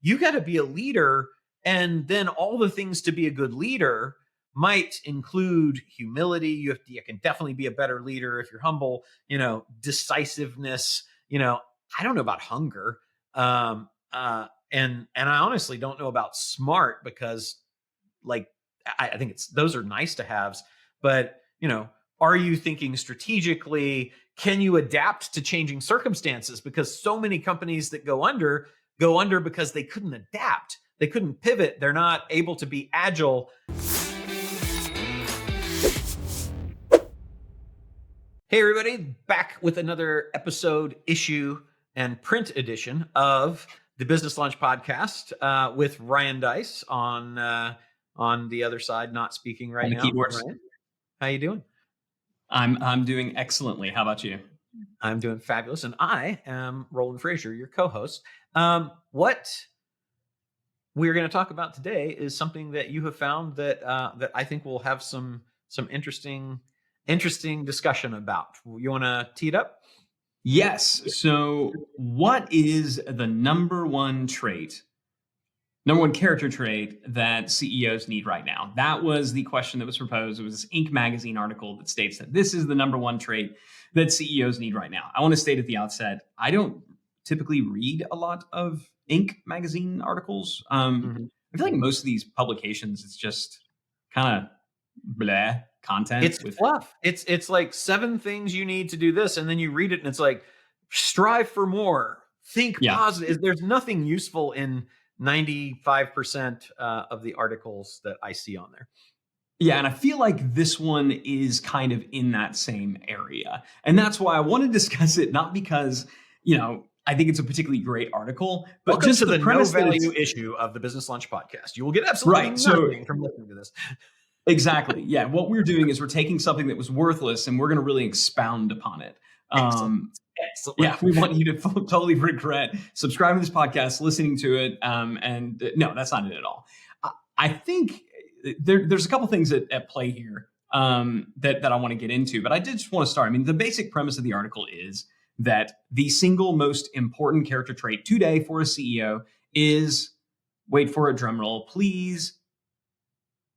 you got to be a leader. And then all the things to be a good leader might include humility. You can definitely be a better leader if you're humble, decisiveness, I don't know about hunger. And I honestly don't know about smart, because like, I think those are nice to haves, but are you thinking strategically? Can you adapt to changing circumstances? Because so many companies that go under because they couldn't adapt. They couldn't pivot. They're not able to be agile. Hey, everybody, back with another episode, issue, and print edition of the Business Lunch Podcast with Ryan Dice on the other side, not speaking right now. Ryan, how you doing? I'm doing excellently. How about you? I'm doing fabulous, and I am Roland Frasier, your co-host. What we're going to talk about today is something that you have found that I think we'll have some interesting discussion about. You want to tee it up? Yes. So what is the number one character trait that CEOs need right now? That was the question that was proposed. It was this Inc. magazine article that states that this is the number one trait that CEOs need right now. I want to state at the outset, I don't typically read a lot of Inc. magazine articles. I feel like most of these publications, it's just kind of blah content. It's fluff. It's like 7 things you need to do this, and then you read it and it's like, strive for more, think positive. There's nothing useful in 95% of the articles that I see on there. Yeah, and I feel like this one is kind of in that same area. And that's why I want to discuss it, not because, I think it's a particularly great article, but welcome just to the premise no value issue of the Business Lunch Podcast. You will get absolutely nothing from listening to this. Exactly. Yeah. What we're doing is we're taking something that was worthless and we're going to really expound upon it. Excellent. Yeah, we want you to totally regret subscribing to this podcast, listening to it. And no, that's not it at all. I think there's a couple things at play here that I want to get into, but I did just want to start. I mean, the basic premise of the article is that the single most important character trait today for a CEO is, wait for a drum roll, please,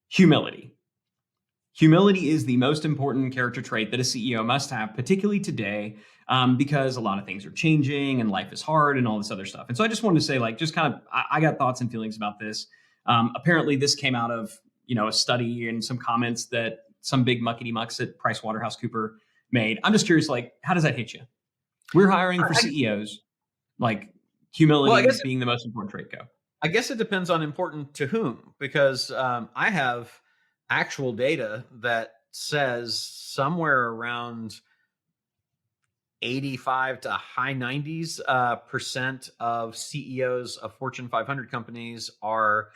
humility. Humility is the most important character trait that a CEO must have, particularly today, because a lot of things are changing and life is hard and all this other stuff. And so I just wanted to say, I got thoughts and feelings about this. Apparently, this came out of a study and some comments that some big muckety mucks at PricewaterhouseCoopers made. I'm just curious, how does that hit you? We're hiring for CEOs, humility being the most important trait. Go. I guess it depends on important to whom, because I have actual data that says somewhere around 85 to high 90s % of CEOs of Fortune 500 companies are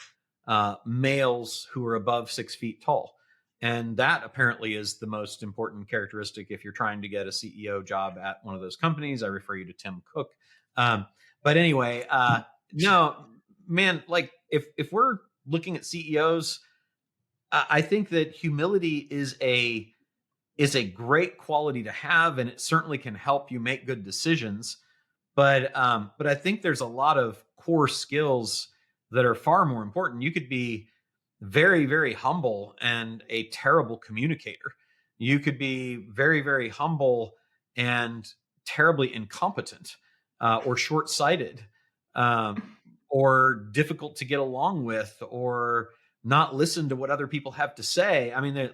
males who are above 6 feet tall. And that apparently is the most important characteristic if you're trying to get a CEO job at one of those companies. I refer you to Tim Cook. But anyway, no, man, if we're looking at CEOs, I think that humility is a great quality to have, and it certainly can help you make good decisions. But I think there's a lot of core skills that are far more important. You could be very, very humble and a terrible communicator. You could be very, very humble and terribly incompetent, or short-sighted, or difficult to get along with, or not listen to what other people have to say. I mean,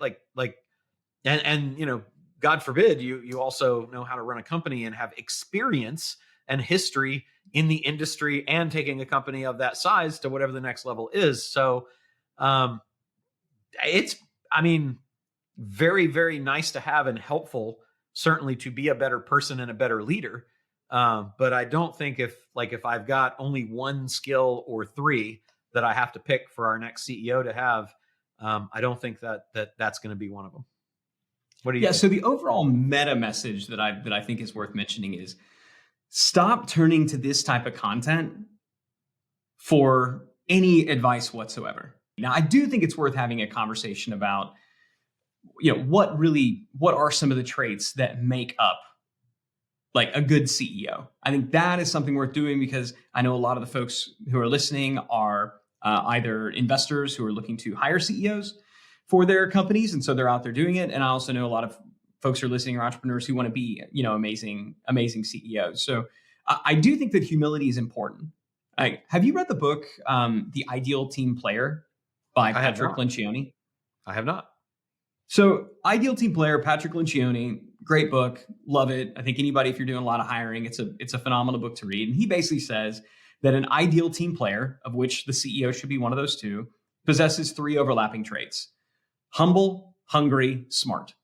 and God forbid you also know how to run a company and have experience and history in the industry and taking a company of that size to whatever the next level is. So it's very, very nice to have and helpful, certainly, to be a better person and a better leader. But I don't think if I've got only one skill or 3 that I have to pick for our next CEO to have, I don't think that's going to be one of them. What do you think? So the overall meta message that I think is worth mentioning is, stop turning to this type of content for any advice whatsoever. Now, I do think it's worth having a conversation about, what are some of the traits that make up like a good CEO. I think that is something worth doing because I know a lot of the folks who are listening are either investors who are looking to hire CEOs for their companies, and so they're out there doing it. And I also know a lot of folks who are listening are entrepreneurs who want to be, amazing CEOs. So I do think that humility is important. Have you read the book, The Ideal Team Player by Patrick Lencioni? I have not. So Ideal Team Player, Patrick Lencioni, great book. Love it. I think anybody, if you're doing a lot of hiring, it's a phenomenal book to read. And he basically says that an ideal team player, of which the CEO should be one of those two, possesses 3 overlapping traits: humble, hungry, smart.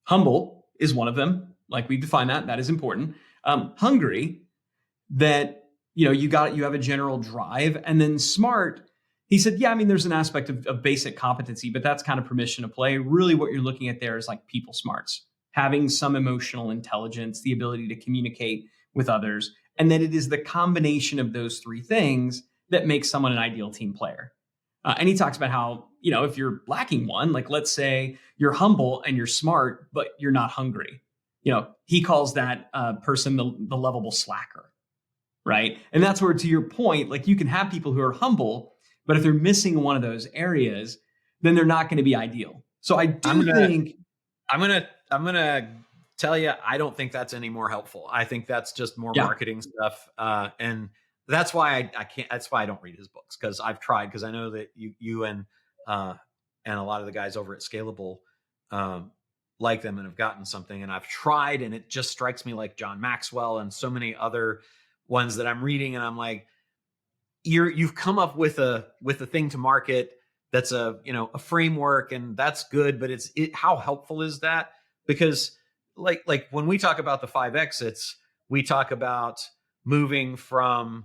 Humble is one of them. Like we define that. That is important. Hungry, that you have a general drive. And then smart, he said, yeah, I mean, there's an aspect of basic competency, but that's kind of permission to play. Really what you're looking at there is like people smarts, having some emotional intelligence, the ability to communicate with others. And then it is the combination of those 3 things that makes someone an ideal team player. And he talks about how, if you're lacking one, like let's say you're humble and you're smart, but you're not hungry. He calls that person the lovable slacker, right? And that's where, to your point, like you can have people who are humble, but if they're missing one of those areas, then they're not going to be ideal. So I think I'm gonna tell you, I don't think that's any more helpful. I think that's just more marketing stuff, and that's why I can't. That's why I don't read his books, because I've tried. Because I know that you and a lot of the guys over at Scalable like them and have gotten something. And I've tried, and it just strikes me like John Maxwell and so many other ones that I'm reading, and I'm like, you've come up with a thing to market that's a framework, and that's good, but how helpful is that? Because like when we talk about the 5 exits, we talk about moving from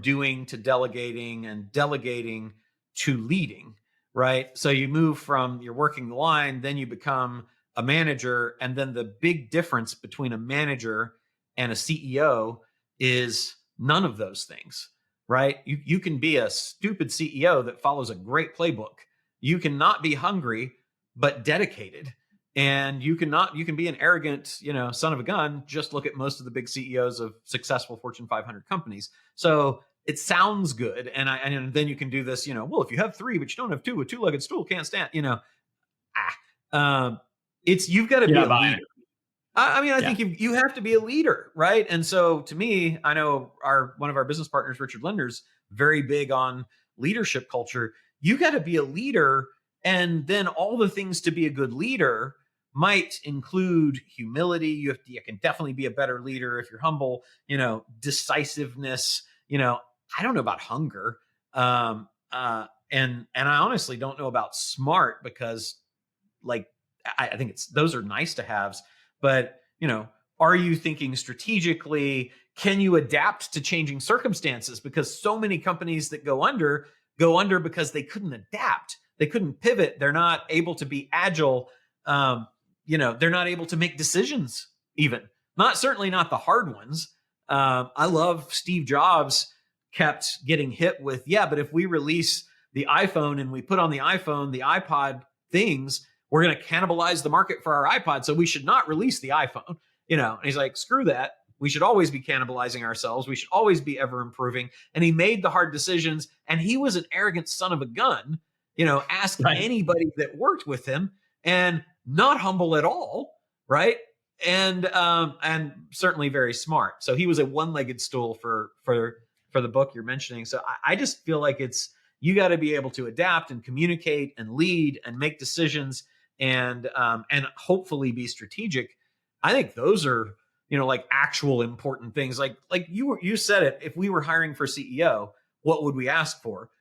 doing to delegating, and delegating to leading, right? So you move from, you're working the line, then you become a manager. And then the big difference between a manager and a CEO is none of those things, right? You can be a stupid CEO that follows a great playbook. You cannot be hungry, but dedicated. And you can be an arrogant, son of a gun. Just look at most of the big CEOs of successful Fortune 500 companies. So it sounds good. And then you can do this, well, if you have 3, but you don't have 2, a 2-legged stool can't stand, you've got to be a leader. I think you have to be a leader, right? And so to me, I know one of our business partners, Richard Linder's, very big on leadership culture. You got to be a leader. And then all the things to be a good leader might include humility. You can definitely be a better leader if you're humble, decisiveness, I don't know about hunger. And I honestly don't know about smart, because I think those are nice to haves, but are you thinking strategically? Can you adapt to changing circumstances? Because so many companies that go under because they couldn't adapt. They couldn't pivot. They're not able to be agile. They're not able to make decisions, even certainly not the hard ones. I love Steve Jobs kept getting hit with, but if we release the iPhone and we put on the iPhone, the iPod things, we're going to cannibalize the market for our iPod. So we should not release the iPhone, and he's like, screw that. We should always be cannibalizing ourselves. We should always be ever improving. And he made the hard decisions, and he was an arrogant son of a gun. Ask anybody that worked with him, and not humble at all, right? And certainly very smart. So he was a 1-legged stool for the book you're mentioning. So I just feel like you got to be able to adapt and communicate and lead and make decisions and hopefully be strategic. I think those are like actual important things. Like you said it. If we were hiring for CEO, what would we ask for?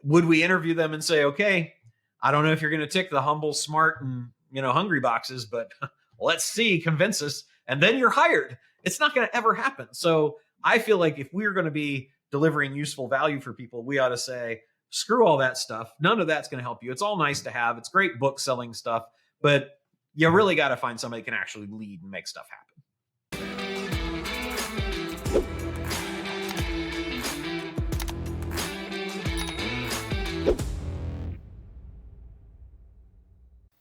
Would we interview them and say, okay, I don't know if you're going to tick the humble, smart, and hungry boxes, but let's see, convince us, and then you're hired? It's not going to ever happen. So I feel like if we're going to be delivering useful value for people, we ought to say, screw all that stuff. None of that's going to help you. It's all nice to have. It's great book selling stuff, but you really got to find somebody who can actually lead and make stuff happen.